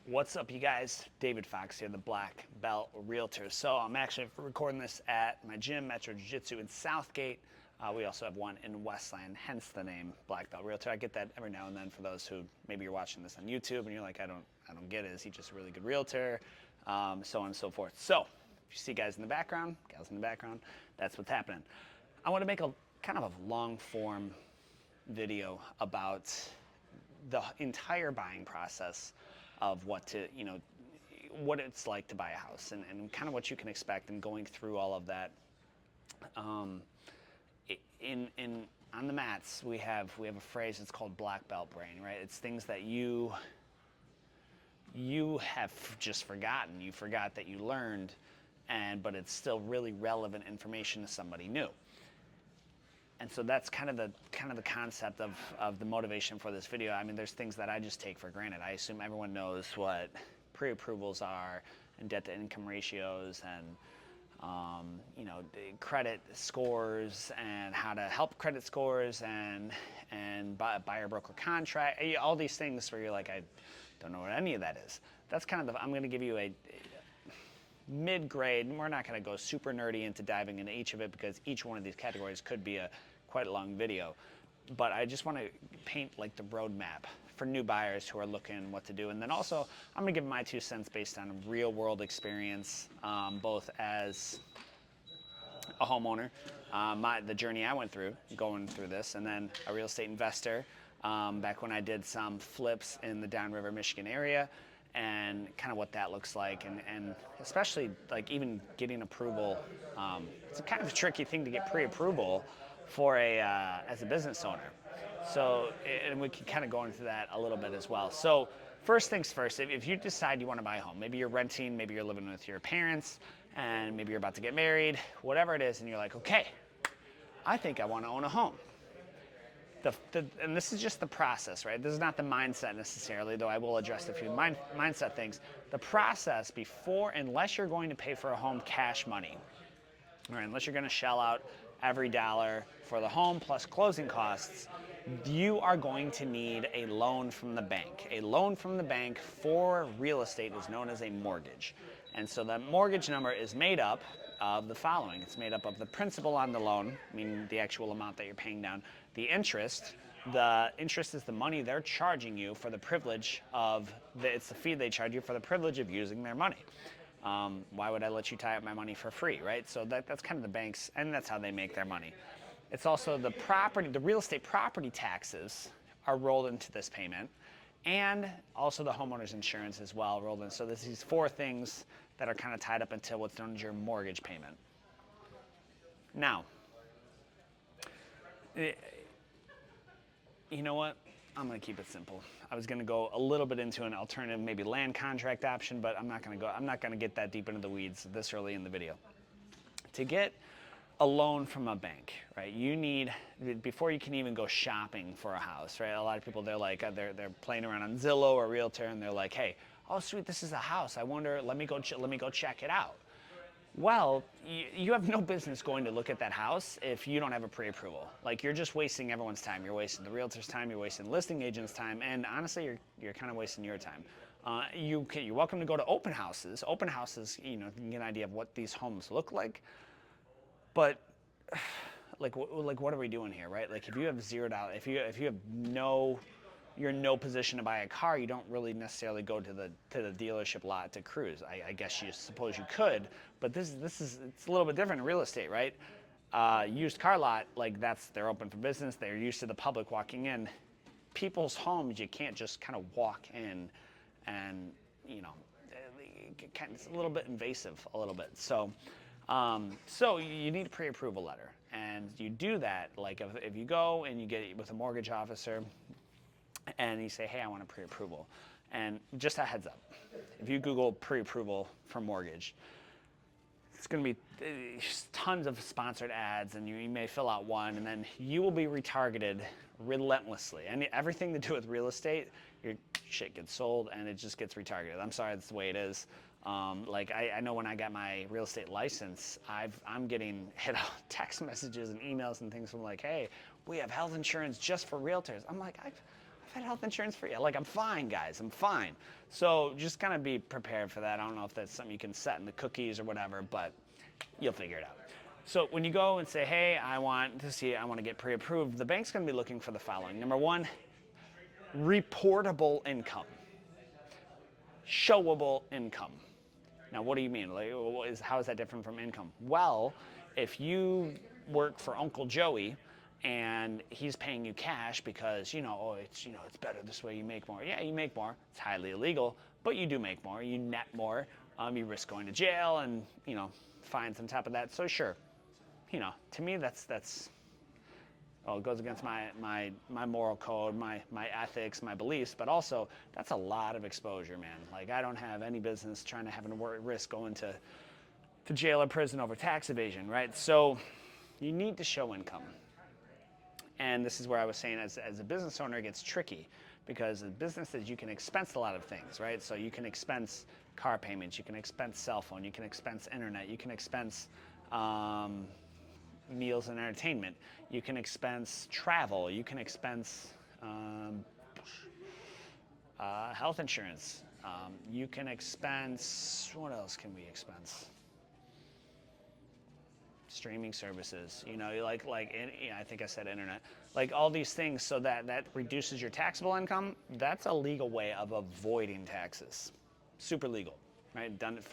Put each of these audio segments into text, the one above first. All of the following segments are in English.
What's up, you guys? David Fox here, the Black Belt Realtor. So I'm actually recording this at my gym, Metro Jiu-Jitsu in Southgate. We also have one in Westland, hence the name Black Belt Realtor. I get that every now and then for those who maybe you're watching this on YouTube and you're like, I don't get it. Is he just a really good realtor? So on and so forth. So if you see guys in the background, gals in the background, that's what's happening. I want to make a kind of a long form video about the entire buying process of what it's like to buy a house and kind of what you can expect and going through all of that. On the mats we have a phrase. It's called black belt brain, right? It's things that you have just forgotten. You forgot that you learned, but it's still really relevant information to somebody new. And so that's kind of the concept of the motivation for this video. I mean, there's things that I just take for granted. I assume everyone knows what pre-approvals are and debt-to-income ratios and credit scores and how to help credit scores and buyer broker contract. All these things where you're like, I don't know what any of that is. That's kind of I'm going to give you a mid-grade, and we're not going to go super nerdy into diving into each of it because each one of these categories could be quite a long video. But I just want to paint like the roadmap for new buyers who are looking what to do. And then also, I'm going to give my 2 cents based on real world experience, both as a homeowner, the journey I went through going through this, and then a real estate investor back when I did some flips in the Downriver, Michigan area, and kind of what that looks like, and especially like even getting approval. It's a kind of a tricky thing to get pre-approval for as a business owner. So, and we can kind of go into that a little bit as well. So first things first, if you decide you want to buy a home, maybe you're renting, maybe you're living with your parents, and maybe you're about to get married, whatever it is, and you're like, okay, I think I want to own a home. And this is just the process, right? This is not the mindset necessarily, though I will address a few mindset things. The process before, unless you're going to pay for a home cash money, or unless you're going to shell out every dollar for the home plus closing costs, you are going to need a loan from the bank. A loan from the bank for real estate is known as a mortgage. And so that mortgage number is made up of the following. It's made up of the principal on the loan, meaning the actual amount that you're paying down, the interest. The interest is the money they're charging you for the privilege it's the fee they charge you for the privilege of using their money. Why would I let you tie up my money for free, right? So that's kind of the banks, and that's how they make their money. It's also the real estate property taxes are rolled into this payment, and also the homeowner's insurance as well rolled in. So there's these 4 things that are kind of tied up until what's known as your mortgage payment. Now, you know what? I'm going to keep it simple. I was going to go a little bit into an alternative, maybe land contract option, but I'm not going to get that deep into the weeds this early in the video. To get a loan from a bank, right? You need, before you can even go shopping for a house, right? A lot of people, they're playing around on Zillow or Realtor, and they're like, hey, oh sweet, this is a house. I wonder, let me go check it out. Well, you have no business going to look at that house if you don't have a pre-approval. Like, you're just wasting everyone's time. You're wasting the realtor's time. You're wasting the listing agent's time. And honestly, you're kind of wasting your time. You're welcome to go to open houses. Open houses, you can get an idea of what these homes look like. But like what are we doing here, right? Like, if you have $0, if you have you're in no position to buy a car, you don't really necessarily go to the dealership lot to cruise. I guess you suppose you could, but it's a little bit different in real estate, right? Used car lot, like they're open for business. They're used to the public walking in. People's homes, you can't just kind of walk in, and it's a little bit invasive, a little bit. So you need a pre-approval letter, and you do that like if you go and you get it with a mortgage officer. And you say, hey, I want a pre-approval. And just a heads up, if you Google pre-approval for mortgage, it's going to be tons of sponsored ads, and you may fill out one, and then you will be retargeted relentlessly. And everything to do with real estate, your shit gets sold, and it just gets retargeted. I'm sorry, that's the way it is. I know when I got my real estate license, I'm getting hit on text messages and emails and things from like, hey, we have health insurance just for realtors. I'm like, I've had health insurance for you. Like, I'm fine, guys, I'm fine. So just kind of be prepared for that. I don't know if that's something you can set in the cookies or whatever, but you'll figure it out. So when you go and say, hey, I want to get pre-approved, the bank's going to be looking for the following. Number one, reportable income, showable income. Now, what do you mean? Like, how is that different from income? Well, if you work for Uncle Joey and he's paying you cash because, it's better this way, you make more. Yeah, you make more. It's highly illegal, but you do make more. You net more. You risk going to jail and, fines on top of that. So sure, to me, that's it goes against my moral code, my ethics, my beliefs, but also that's a lot of exposure, man. Like, I don't have any business trying to have a risk going to jail or prison over tax evasion, right? So you need to show income. And this is where I was saying, as a business owner, it gets tricky, because in businesses you can expense a lot of things, right? So you can expense car payments, you can expense cell phone, you can expense internet, you can expense meals and entertainment, you can expense travel, you can expense health insurance, you can expense, what else can we expense? Streaming services, I think I said internet, like all these things, so that reduces your taxable income. That's a legal way of avoiding taxes. Super legal, right? Done it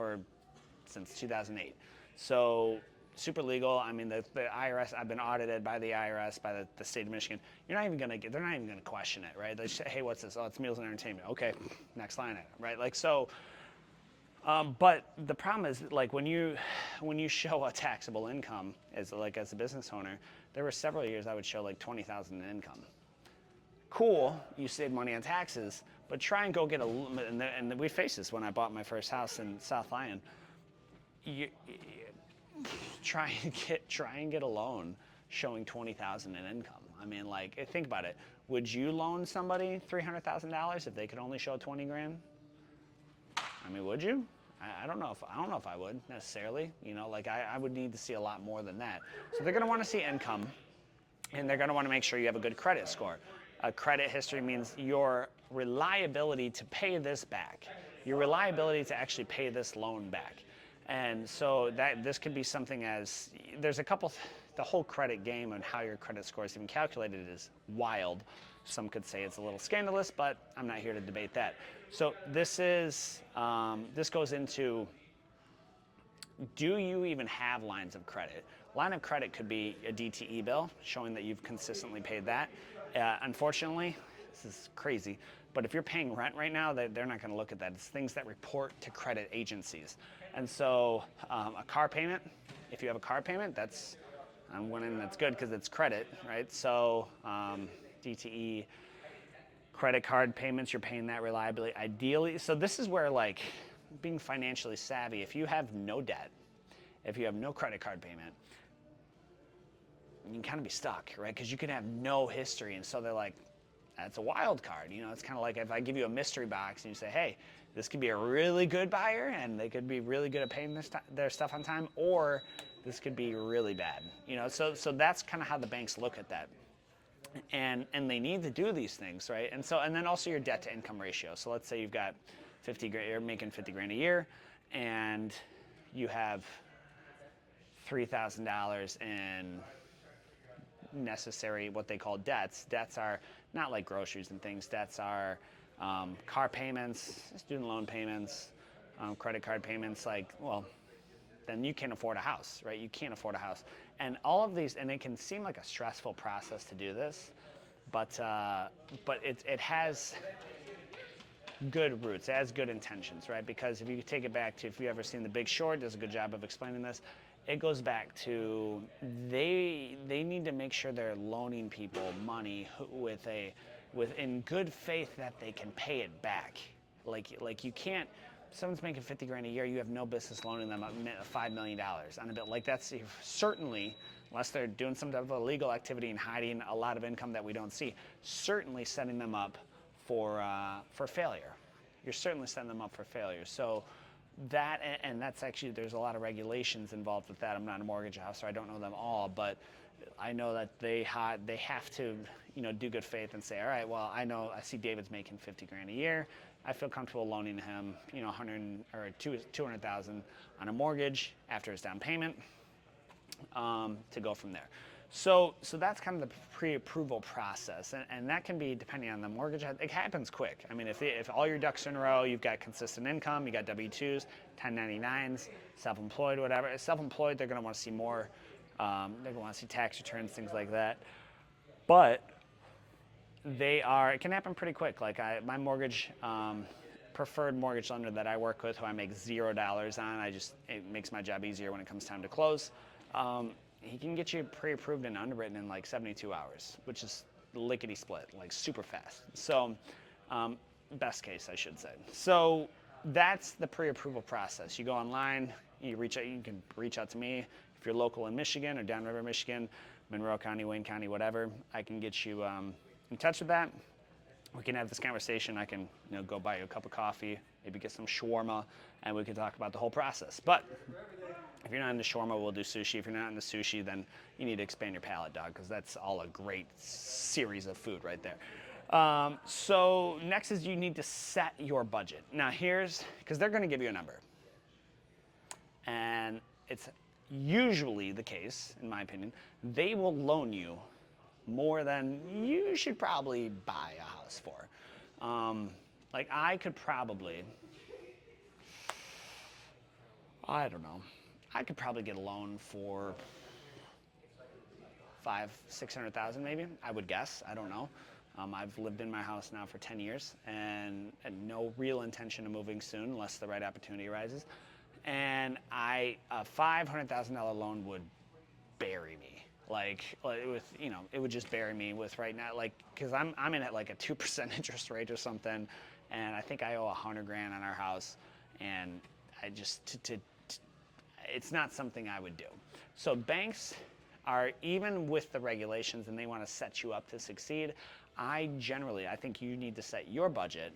since 2008. So super legal. I mean, the IRS, I've been audited by the IRS, by the state of Michigan. They're not even gonna question it, right? They say, hey, what's this? Oh, it's meals and entertainment. Okay, next line item, right? Like, so. But the problem is, like, when you show a taxable income as a business owner, there were several years I would show like $20,000 in income. Cool, you saved money on taxes, but try and go get and we faced this when I bought my first house in South Lyon. Try and get a loan showing $20,000 in income. I mean, like, think about it. Would you loan somebody $300,000 if they could only show 20 grand? I mean, would you? I don't know if I would necessarily. I would need to see a lot more than that. So they're going to want to see income, and they're going to want to make sure you have a good credit score. A credit history means your reliability to pay this back, your reliability to actually pay this loan back. And so this could be something as there's a couple. The whole credit game and how your credit score is even calculated is wild. Some could say it's a little scandalous, but I'm not here to debate that. So this goes into, do you even have lines of credit? Line of credit could be a DTE bill showing that you've consistently paid that. Unfortunately, this is crazy, but if you're paying rent right now, they're not going to look at that. It's things that report to credit agencies. And so a car payment, if you have a car payment, that's good because it's credit, right? So DTE, credit card payments, you're paying that reliably, ideally. So this is where, like, being financially savvy, if you have no debt, if you have no credit card payment, you can kind of be stuck, right? Because you can have no history. And so they're like, that's a wild card. It's kind of like if I give you a mystery box and you say, hey, this could be a really good buyer and they could be really good at paying their stuff on time, or this could be really bad. So that's kind of how the banks look at that. And they need to do these things, right? And then also your debt to income ratio. So let's say you've got 50 grand, you're making 50 grand a year, and you have $3,000 in necessary, what they call debts. Debts are not like groceries and things. Debts are car payments, student loan payments, credit card payments. Then you can't afford a house, right? You can't afford a house. And all of these, and it can seem like a stressful process to do this, but it has good roots, it has good intentions, right? Because if you take it back to, if you've ever seen The Big Short, does a good job of explaining this. It goes back to they need to make sure they're loaning people money in good faith that they can pay it back. Like you can't. Someone's making 50 grand a year, you have no business loaning them $5 million on a bill. Like, that's certainly, unless they're doing some type of illegal activity and hiding a lot of income that we don't see, certainly setting them up for failure. You're certainly setting them up for failure. So that's actually, there's a lot of regulations involved with that. I'm not a mortgage house, so I don't know them all, but I know that they have to, do good faith and say, all right, well, I see David's making 50 grand a year. I feel comfortable loaning him, 100 or 200,000 on a mortgage after his down payment, to go from there. So that's kind of the pre-approval process, and that can be, depending on the mortgage, it happens quick. I mean, if all your ducks are in a row, you've got consistent income, you got W-2s, 1099s, self-employed, whatever. Self-employed, they're going to want to see more. They're going to want to see tax returns, things like that. But it can happen pretty quick. Like my mortgage, preferred mortgage lender that I work with, who I make $0 on, it makes my job easier when it comes time to close. He can get you pre-approved and underwritten in like 72 hours, which is lickety split, like super fast. So, best case, I should say. So that's the pre-approval process. You go online, you can reach out to me if you're local in Michigan or downriver Michigan, Monroe County, Wayne County, whatever. I can get you in touch with that. We can have this conversation. I can go buy you a cup of coffee, maybe get some shawarma, and we can talk about the whole process. But if you're not into shawarma, we'll do sushi. If you're not into sushi, then you need to expand your palate, dog, because that's all a great series of food right there. So next is you need to set your budget. Now because they're going to give you a number. And it's usually the case, in my opinion, they will loan you more than you should probably buy a house for. Like I could probably, I don't know, I could probably get a loan for $500,000-$600,000 maybe, I would guess. I don't know. I've lived in my house now for 10 years and no real intention of moving soon unless the right opportunity arises. And a $500,000 loan would bury me. It would just bury me with right now, because I'm in at like a 2% interest rate or something, and I think I owe $100,000 on our house, and I just it's not something I would do. So banks are, even with the regulations, and they want to set you up to succeed. I think you need to set your budget.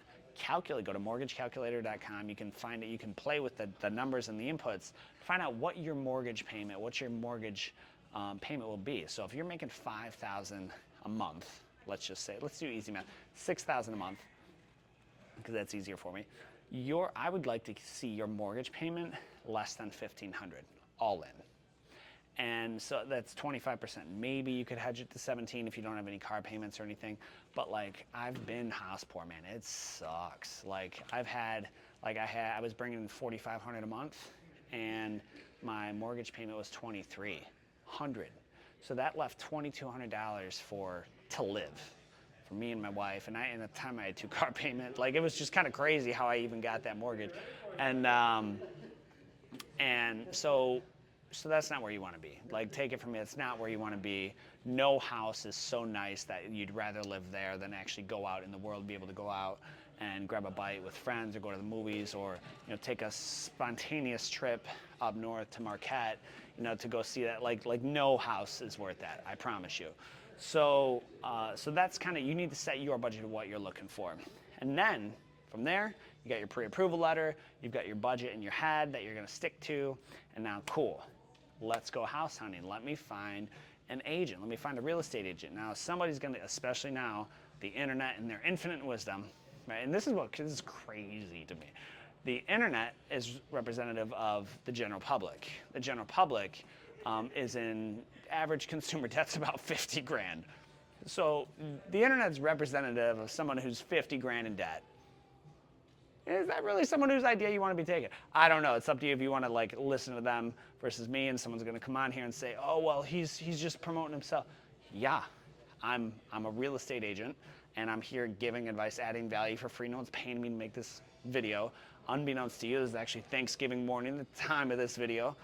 Go to mortgagecalculator.com. You can find it. You can play with the numbers and the inputs. Find out what your mortgage payment payment will be. So if you're making $5,000 a month, let's do easy math, $6,000 a month, because that's easier for me. I would like to see your mortgage payment less than $1,500, all in. And so that's 25%. Maybe you could hedge it to 17 if you don't have any car payments or anything. But I've been house poor, man. It sucks. I was bringing in $4,500 a month, and my mortgage payment was $2,300. So that left $2,200 to live for me and my wife. And at the time I had 2 car payments. It was just kind of crazy how I even got that mortgage. And so that's not where you want to be. Take it from me, it's not where you want to be. No house is so nice that you'd rather live there than actually go out in the world, be able to go out and grab a bite with friends or go to the movies or take a spontaneous trip up north to Marquette, to go see that. No house is worth that, I promise you. So that's kind of, you need to set your budget of what you're looking for. And then from there, you got your pre-approval letter, you've got your budget in your head that you're going to stick to, and now cool. Let's go house hunting. Let me find an agent. Let me find a real estate agent. Now, somebody's going to, especially now, the internet and their infinite wisdom, right? And this is crazy to me. The internet is representative of the general public. The general public is in average consumer debt's about 50 grand. So the internet's representative of someone who's 50 grand in debt. Is that really someone whose idea you want to be taking? I don't know. It's up to you if you want to listen to them versus me, and someone's going to come on here and say, "Oh, well, he's just promoting himself." Yeah, I'm a real estate agent, and I'm here giving advice, adding value for free. No one's paying me to make this video. Unbeknownst to you, this is actually Thanksgiving morning, the time of this video,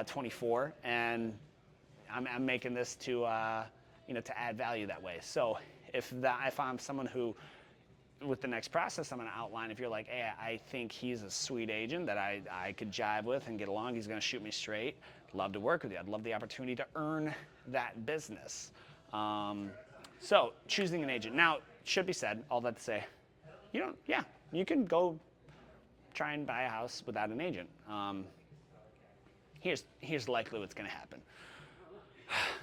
24, and I'm making this to add value that way. So if I'm someone who, with the next process I'm going to outline, if you're like, hey, I think he's a sweet agent that I could jive with and get along, he's going to shoot me straight, I'd love to work with you. I'd love the opportunity to earn that business. So choosing an agent. Now, it should be said, all that to say, you can go try and buy a house without an agent. Here's likely what's going to happen.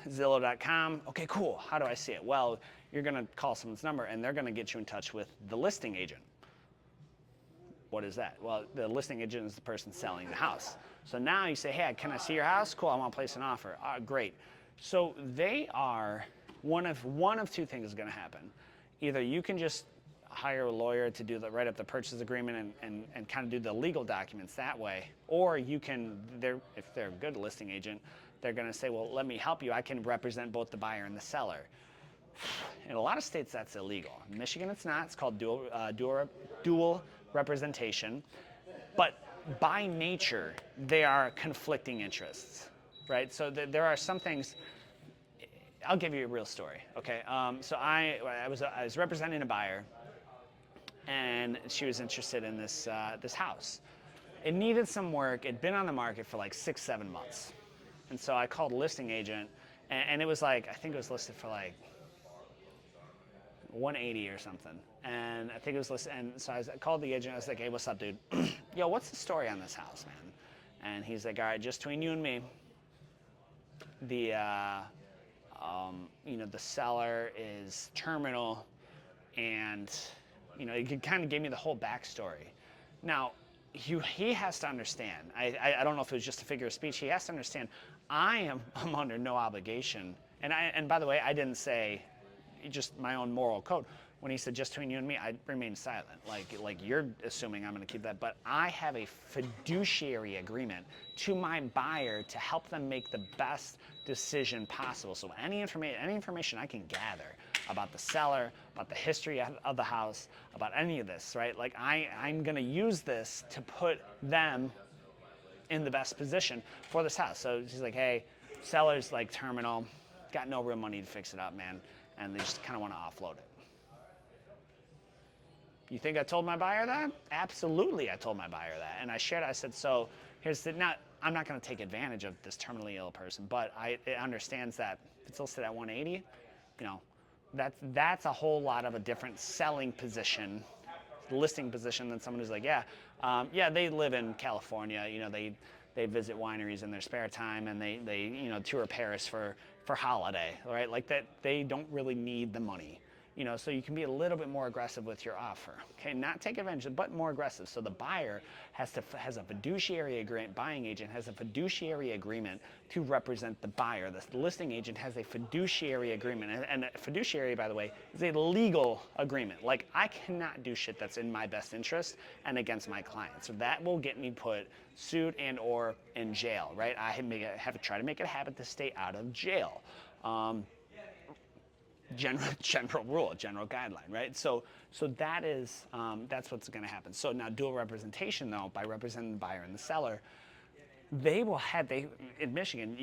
Zillow.com. Okay, cool. How do I see it? Well, you're going to call someone's number and they're going to get you in touch with the listing agent. What is that? Well, the listing agent is the person selling the house. So now you say, hey, can I see your house? Cool, I want to place an offer. Great. So they are, one of two things is going to happen. Either you can just hire a lawyer to write up the purchase agreement and kind of do the legal documents that way, or you can, if they're a good listing agent, they're going to say, well, let me help you. I can represent both the buyer and the seller. In a lot of states, that's illegal. In Michigan, it's not. It's called dual representation. But by nature, they are conflicting interests, right? So there are some things. I'll give you a real story, okay? So I was representing a buyer, and she was interested in this house. It needed some work. It'd been on the market for like 6-7 months. And so I called a listing agent, and it was like, I think it was listed for like 180 or something. And I think it was listed, and so I called the agent. I was like, hey, what's up, dude? Yo, what's the story on this house, man? And he's like, all right, just between you and me, the seller is terminal, and it kind of gave me the whole backstory. Now, he has to understand. I don't know if it was just a figure of speech. He has to understand. I'm under no obligation. And by the way, I didn't say just my own moral code. When he said just between you and me, I remained silent. Like you're assuming I'm going to keep that, but I have a fiduciary agreement to my buyer to help them make the best decision possible. So any information I can gather about the seller, about the history of the house, about any of this, right? Like I'm going to use this to put them in the best position for this house. So she's like, hey, seller's like terminal, got no real money to fix it up, man, and they just kind of want to offload it. You think I told my buyer that? Absolutely, I told my buyer that. And I shared it. I said, so here's the, I'm not going to take advantage of this terminally ill person, but it understands that if it's listed at 180, that's a whole lot of a different selling position, listing position than someone who's like, they live in California. They visit wineries in their spare time, and they tour Paris for holiday, right? Like that, they don't really need the money. So you can be a little bit more aggressive with your offer. Okay, not take advantage, but more aggressive. So the buyer has a fiduciary agreement. Buying agent has a fiduciary agreement to represent the buyer. The listing agent has a fiduciary agreement, and a fiduciary, by the way, is a legal agreement. Like I cannot do shit that's in my best interest and against my client. So that will get me put sued and or in jail, right? I have to try to make it a habit to stay out of jail. General rule, general guideline, right? So that is that's what's going to happen. So now dual representation, though, by representing the buyer and the seller, in Michigan,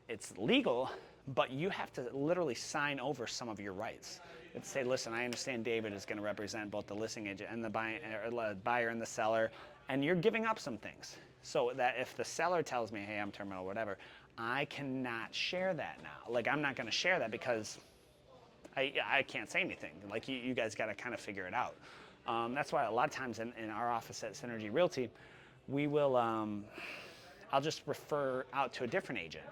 it's legal, but you have to literally sign over some of your rights. It's say, listen, I understand David is going to represent both the listing agent and the buyer and the seller, and you're giving up some things. So that if the seller tells me, hey, I'm terminal, whatever, I cannot share that now. Like I'm not going to share that because I can't say anything. Like you guys got to kind of figure it out. That's why a lot of times in our office at Synergy Realty, we will, I'll just refer out to a different agent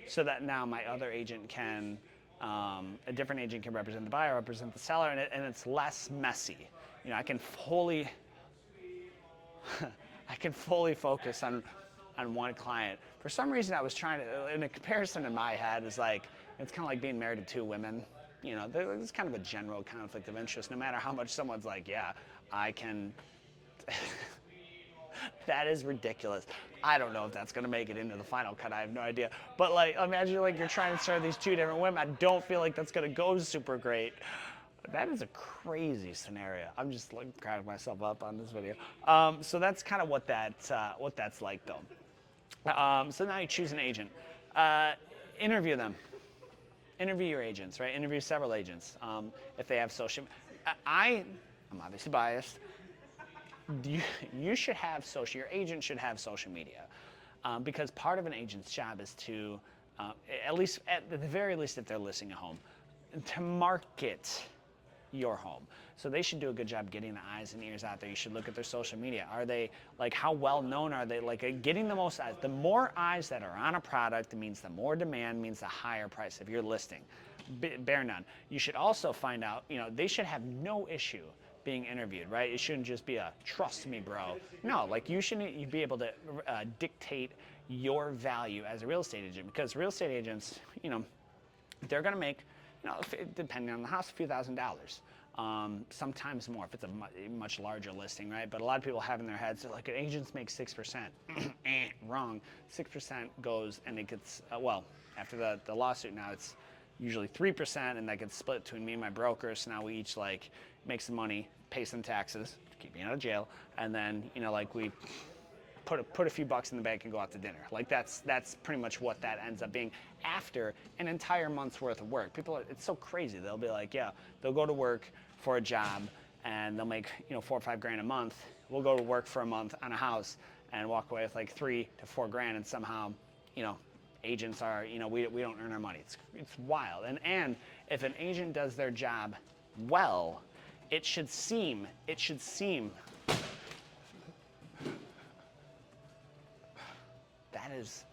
so that now my other agent can, a different agent can represent the buyer, represent the seller, and it's less messy. I can fully, focus on one client. For some reason, I was trying to, in a comparison in my head, is like, it's kind of like being married to two women. There's kind of a general conflict of interest, no matter how much someone's like, yeah, I can. That is ridiculous. I don't know if that's going to make it into the final cut. I have no idea. But like, imagine you're trying to serve these two different women. I don't feel like that's going to go super great. That is a crazy scenario. I'm just like cracking myself up on this video. So that's kind of what that's like, though. So now you choose an agent. Interview them. Interview your agents, right? Interview several agents if they have social. I'm obviously biased. You should have social. Your agent should have social media because part of an agent's job is to, at the very least, if they're listing a home, to market your home. So they should do a good job getting the eyes and ears out there. You should look at their social media. Are they, like, how well known are they? Like, getting the most eyes. The more eyes that are on a product means the more demand, means the higher price of your listing. Bear none. You should also find out, they should have no issue being interviewed, right? It shouldn't just be a trust me, bro. No, like, you shouldn't be able to dictate your value as a real estate agent, because real estate agents, they're going to make, depending on the house, a few $1,000s. Sometimes more if it's a much larger listing, right? But a lot of people have in their heads, like, agents make 6%. Wrong. 6% goes, and it gets, after the lawsuit now, it's usually 3%, and that gets split between me and my broker. So now we each, like, make some money, pay some taxes to keep me out of jail, and then, we put a few bucks in the bank and go out to dinner. Like, that's pretty much what that ends up being after an entire month's worth of work. It's so crazy. They'll be like, they'll go to work for a job and they'll make, $4 or $5 grand a month. We'll go to work for a month on a house and walk away with like $3 to $4 grand, and somehow, agents are, we don't earn our money. It's wild. And if an agent does their job well, it should seem that is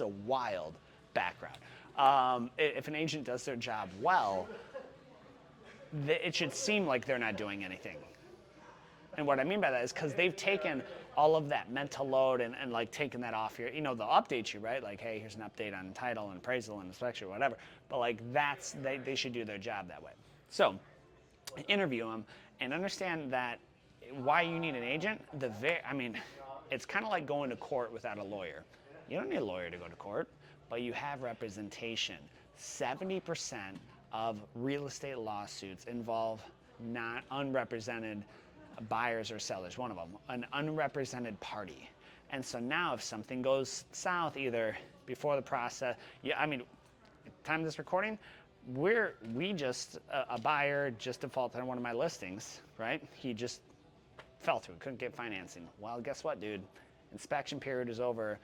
a wild background. If an agent does their job well, it should seem like they're not doing anything. And what I mean by that is because they've taken all of that mental load and like taken that off your, they'll update you, right? Like, hey, here's an update on title and appraisal and inspection or whatever. But like, they should do their job that way. So interview them and understand that why you need an agent. It's kind of like going to court without a lawyer. You don't need a lawyer to go to court, but you have representation. 70% of real estate lawsuits involve not unrepresented buyers or sellers, one of them, an unrepresented party. And so now if something goes south, either before the process, time of this recording, a buyer just defaulted on one of my listings, right? He just fell through, couldn't get financing. Well, guess what, dude? Inspection period is over.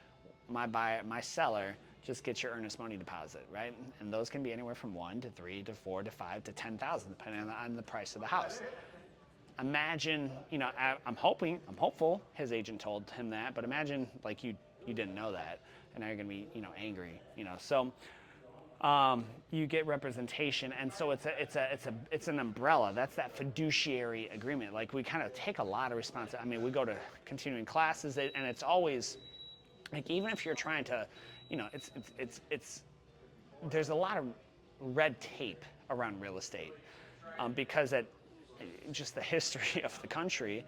My seller just gets your earnest money deposit, right? And those can be anywhere from 1 to 3 to 4 to 5 to 10,000, depending on the price of the house. Imagine, I'm hopeful his agent told him that, but imagine like you didn't know that, and now you're gonna be, angry, So you get representation, and so it's an umbrella. That's that fiduciary agreement. Like, we kind of take a lot of responsibility. We go to continuing classes, and it's always like, even if you're trying to, there's a lot of red tape around real estate, because just the history of the country,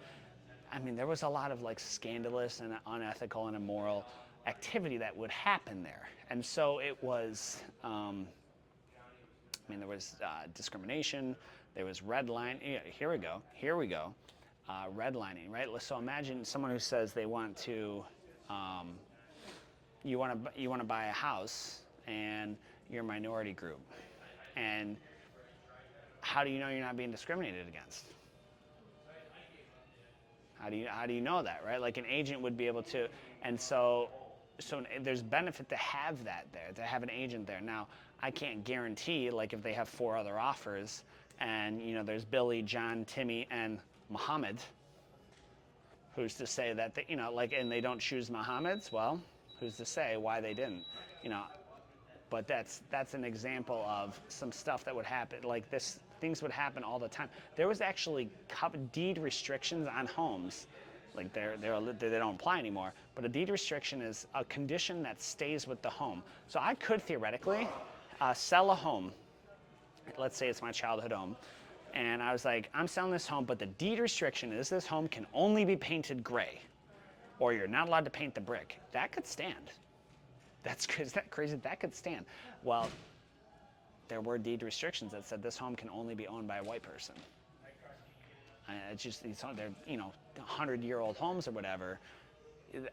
there was a lot of like scandalous and unethical and immoral activity that would happen there. And so it was, there was discrimination, there was redlining. Here we go. Redlining, right? So imagine someone who says they want to, you want to buy a house and you're a minority group. And how do you know you're not being discriminated against? How do you know that, right? Like, an agent would be able to, and so there's benefit to have that there, to have an agent there. Now, I can't guarantee, like, if they have 4 other offers and, there's Billy, John, Timmy, and Muhammad, who's to say that, and they don't choose Muhammad's? Well, who's to say why they didn't, But that's an example of some stuff that would happen. Like this, things would happen all the time. There was actually deed restrictions on homes. Like they don't apply anymore. But a deed restriction is a condition that stays with the home. So I could theoretically sell a home. Let's say it's my childhood home. And I was like, I'm selling this home, but the deed restriction is this home can only be painted gray, or you're not allowed to paint the brick. That could stand. Is that crazy? That could stand. Well, there were deed restrictions that said this home can only be owned by a white person. It's just, they're 100-year-old homes or whatever.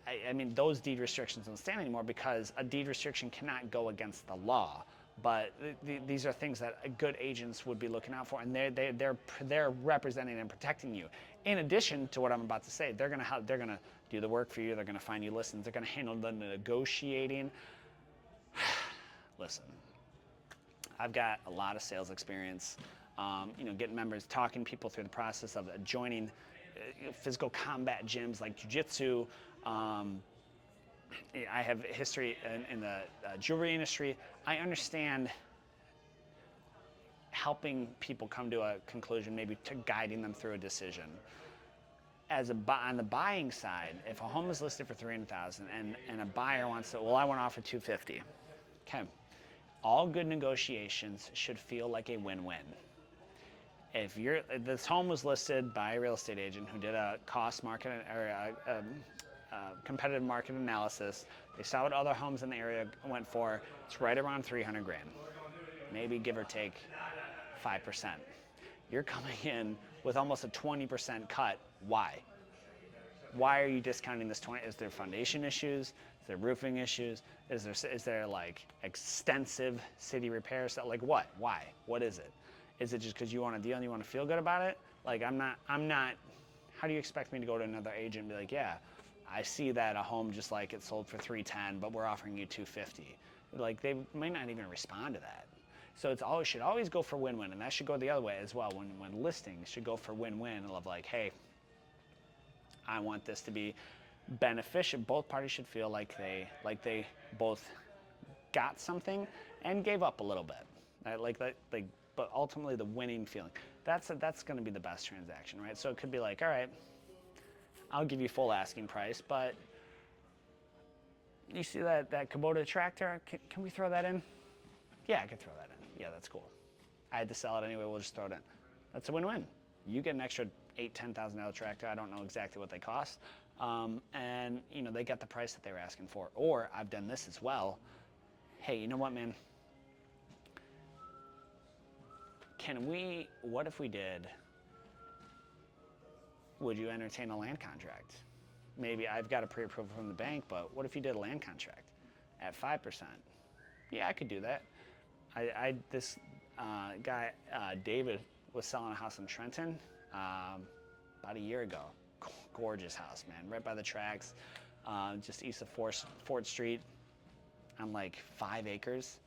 I mean, those deed restrictions don't stand anymore because a deed restriction cannot go against the law. But these are things that good agents would be looking out for, and they're representing and protecting you. In addition to what I'm about to say, they're gonna do the work for you. They're gonna find you listings. They're gonna handle the negotiating. Listen, I've got a lot of sales experience, getting members, talking people through the process of joining physical combat gyms like jiu-jitsu. I have history in the jewelry industry. I understand helping people come to a conclusion, maybe to guiding them through a decision. On the buying side, if a home is listed for $300,000 and a buyer wants to, well, I want to offer $250,000. Okay, all good negotiations should feel like a win-win. If this home was listed by a real estate agent who did a cost market or a competitive market analysis, they saw what other homes in the area went for. It's right around $300,000, maybe give or take 5%. You're coming in with almost a 20% cut. Why? Why are you discounting this 20? Is there foundation issues? Is there roofing issues? Is there like extensive city repairs? Like what? Why? What is it? Is it just because you want a deal and you want to feel good about it? Like I'm not, how do you expect me to go to another agent and be like, yeah, I see that a home just like it sold for $310,000, but we're offering you $250,000. Like they might not even respond to that. So should always go for win-win, and that should go the other way as well. When listings should go for win-win of like, hey, I want this to be beneficial. Both parties should feel like they both got something and gave up a little bit. But ultimately the winning feeling. That's going to be the best transaction, right? So it could be like, all right, I'll give you full asking price, but you see that Kubota tractor? Can we throw that in? Yeah, I can throw that in. Yeah, that's cool. I had to sell it anyway, we'll just throw it in. That's a win-win. You get an extra $8,000-$10,000 tractor. I don't know exactly what they cost. And they got the price that they were asking for. Or I've done this as well. Hey, you know what, man? What if we did, would you entertain a land contract? Maybe I've got a pre-approval from the bank, but what if you did a land contract at 5%? Yeah, I could do that. This guy, David, was selling a house in Trenton about a year ago. Gorgeous house, man, right by the tracks, just east of Fort Street, on like 5 acres,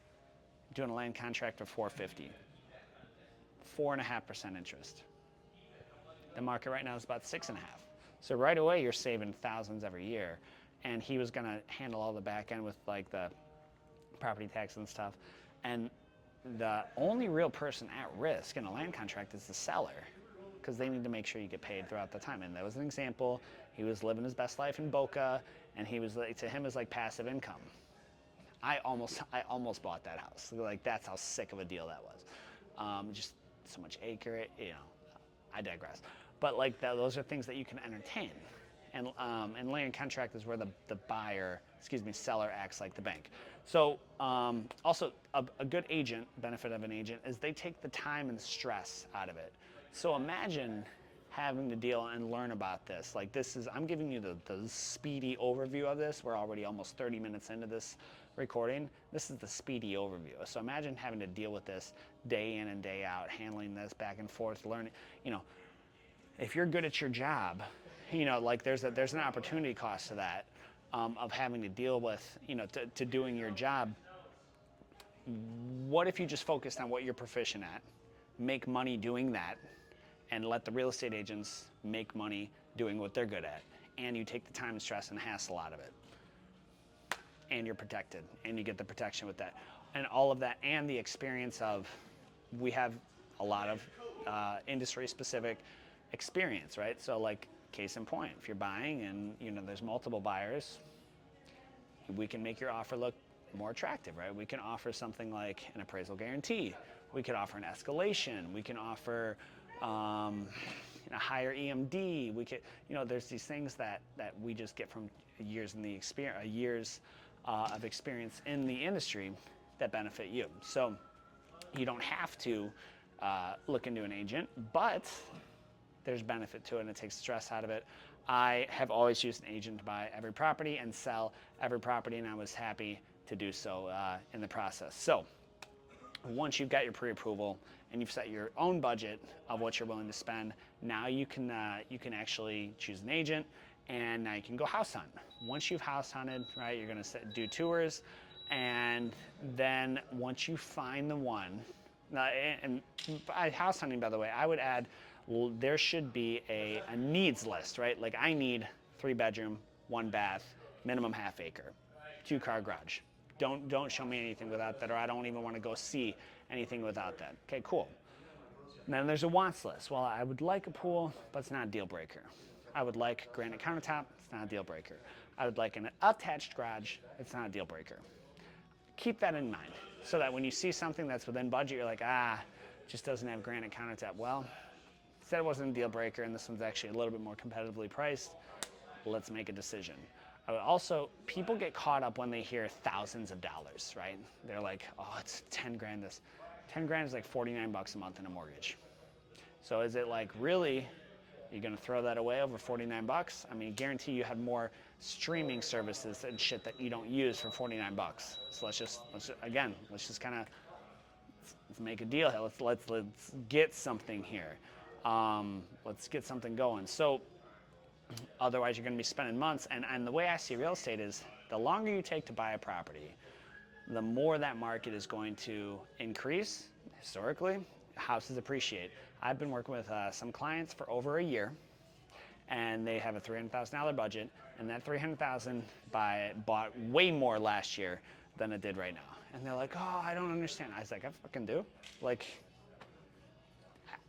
doing a land contract for $450,000, 4.5% interest. The market right now is about 6.5%. So right away, you're saving thousands every year. And he was gonna handle all the back end with like the property tax and stuff. And the only real person at risk in a land contract is the seller, because they need to make sure you get paid throughout the time. And that was an example. He was living his best life in Boca, and he was like, to him, is like passive income. I almost bought that house. Like that's how sick of a deal that was. Just so much acre, I digress. But like those are things that you can entertain. And land contract is where the seller acts like the bank. So also a good agent, benefit of an agent, is they take the time and stress out of it. So imagine having to deal and learn about this. Like I'm giving you the speedy overview of this. We're already almost 30 minutes into this recording. This is the speedy overview. So imagine having to deal with this day in and day out, handling this back and forth, learning, if you're good at your job, like there's an opportunity cost to that, of having to deal with, to doing your job. What if you just focused on what you're proficient at, make money doing that, and let the real estate agents make money doing what they're good at, and you take the time and stress and hassle out of it, and you're protected, and you get the protection with that, and all of that, and the experience of, we have a lot of industry-specific experience, right? So like, case in point, if you're buying and there's multiple buyers, we can make your offer look more attractive, right? We can offer something like an appraisal guarantee. We could offer an escalation. We can offer a higher EMD. We could, there's these things that we just get from years of experience in the industry that benefit you. So you don't have to look into an agent, but there's benefit to it, and it takes stress out of it. I have always used an agent to buy every property and sell every property, and I was happy to do so in the process. So once you've got your pre-approval and you've set your own budget of what you're willing to spend, now you can actually choose an agent, and now you can go house hunt. Once you've house hunted, right, you're gonna do tours, And then once you find the one, and by house hunting, by the way, I would add, there should be a needs list, right? Like I need 3-bedroom, 1 bath, minimum ½ acre, 2-car garage. Don't show me anything without that, or I don't even want to go see anything without that. Okay, cool. And then there's a wants list. Well, I would like a pool, but it's not a deal breaker. I would like granite countertop, it's not a deal breaker. I would like an attached garage, it's not a deal breaker. Keep that in mind so that when you see something that's within budget, you're like, just doesn't have granite countertop. Well, said it wasn't a deal breaker and this one's actually a little bit more competitively priced. Let's make a decision. I would also, people get caught up when they hear thousands of dollars, right? They're like, oh, it's 10 grand this. 10 grand is like 49 bucks a month in a mortgage. So is it like, really, you're gonna throw that away over 49 bucks? I mean, guarantee you have more streaming services and shit that you don't use for 49 bucks. So let's just kind of, let's make a deal here. Let's get something here. Let's get something going. So otherwise you're gonna be spending months. And the way I see real estate is the longer you take to buy a property, the more that market is going to increase. Historically, houses appreciate. I've been working with some clients for over a year, and they have a $300,000 budget, and that $300,000 bought way more last year than it did right now. And they're like, oh, I don't understand. I was like, I fucking do. Like,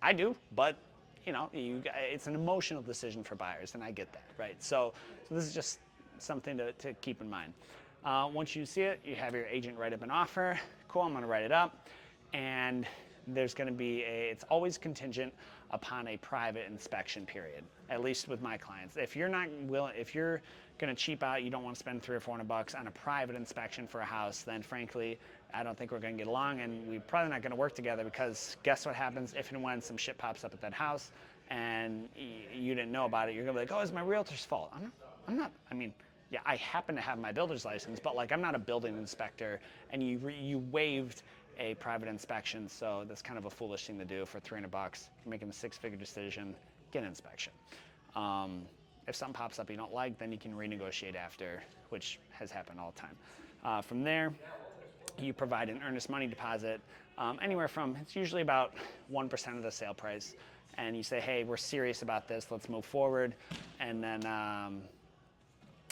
I do, but you know, it's an emotional decision for buyers, and I get that, right? So this is just something to keep in mind. Once you see it, you have your agent write up an offer. Cool, I'm gonna write it up. And there's gonna be it's always contingent upon a private inspection period, at least with my clients. If you're not willing, if you're gonna cheap out, you don't wanna spend $300 or $400 on a private inspection for a house, then frankly, I don't think we're gonna get along, and we're probably not gonna work together, because guess what happens if and when some shit pops up at that house and you didn't know about it? You're gonna be like, oh, it's my realtor's fault. I'm not, I mean, yeah, I happen to have my builder's license, but like I'm not a building inspector, and you waived a private inspection, so that's kind of a foolish thing to do for $300. You're making a 6-figure decision, get an inspection. If something pops up you don't like, then you can renegotiate after, which has happened all the time. From there, you provide an earnest money deposit, anywhere from, it's usually about 1% of the sale price, and you say, hey, we're serious about this, let's move forward, and then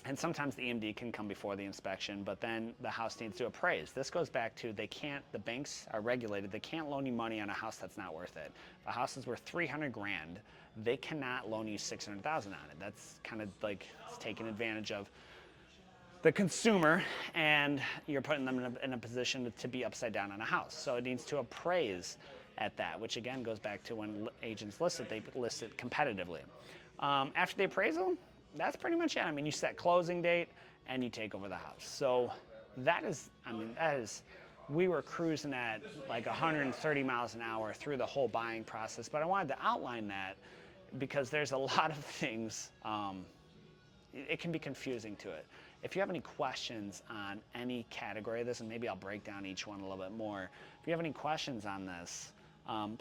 and sometimes the EMD can come before the inspection, but then the house needs to appraise. This goes back to, the banks are regulated, they can't loan you money on a house that's not worth it. If a house is worth 300 grand, they cannot loan you 600,000 on it. That's kind of like, it's taking advantage of the consumer, and you're putting them in a position to be upside down on a house. So it needs to appraise at that, which again goes back to when agents list it, they list it competitively. After the appraisal, that's pretty much it. I mean, you set closing date and you take over the house. So that is, we were cruising at like 130 miles an hour through the whole buying process, but I wanted to outline that because there's a lot of things, it can be confusing to it. If you have any questions on any category of this, and maybe I'll break down each one a little bit more. If you have any questions on this,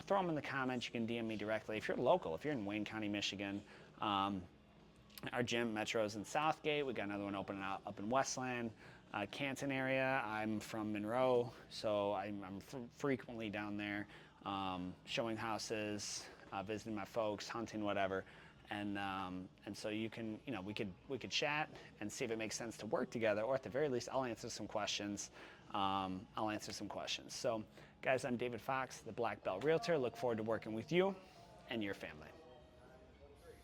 throw them in the comments. You can DM me directly. If you're local, if you're in Wayne County, Michigan, our gym, Metro's in Southgate. We got another one opening up in Westland, Canton area. I'm from Monroe, so I'm frequently down there, showing houses, visiting my folks, hunting, whatever. And so you can, we could chat and see if it makes sense to work together, or at the very least, I'll answer some questions. So, guys, I'm David Fox, the Black Belt Realtor. Look forward to working with you and your family.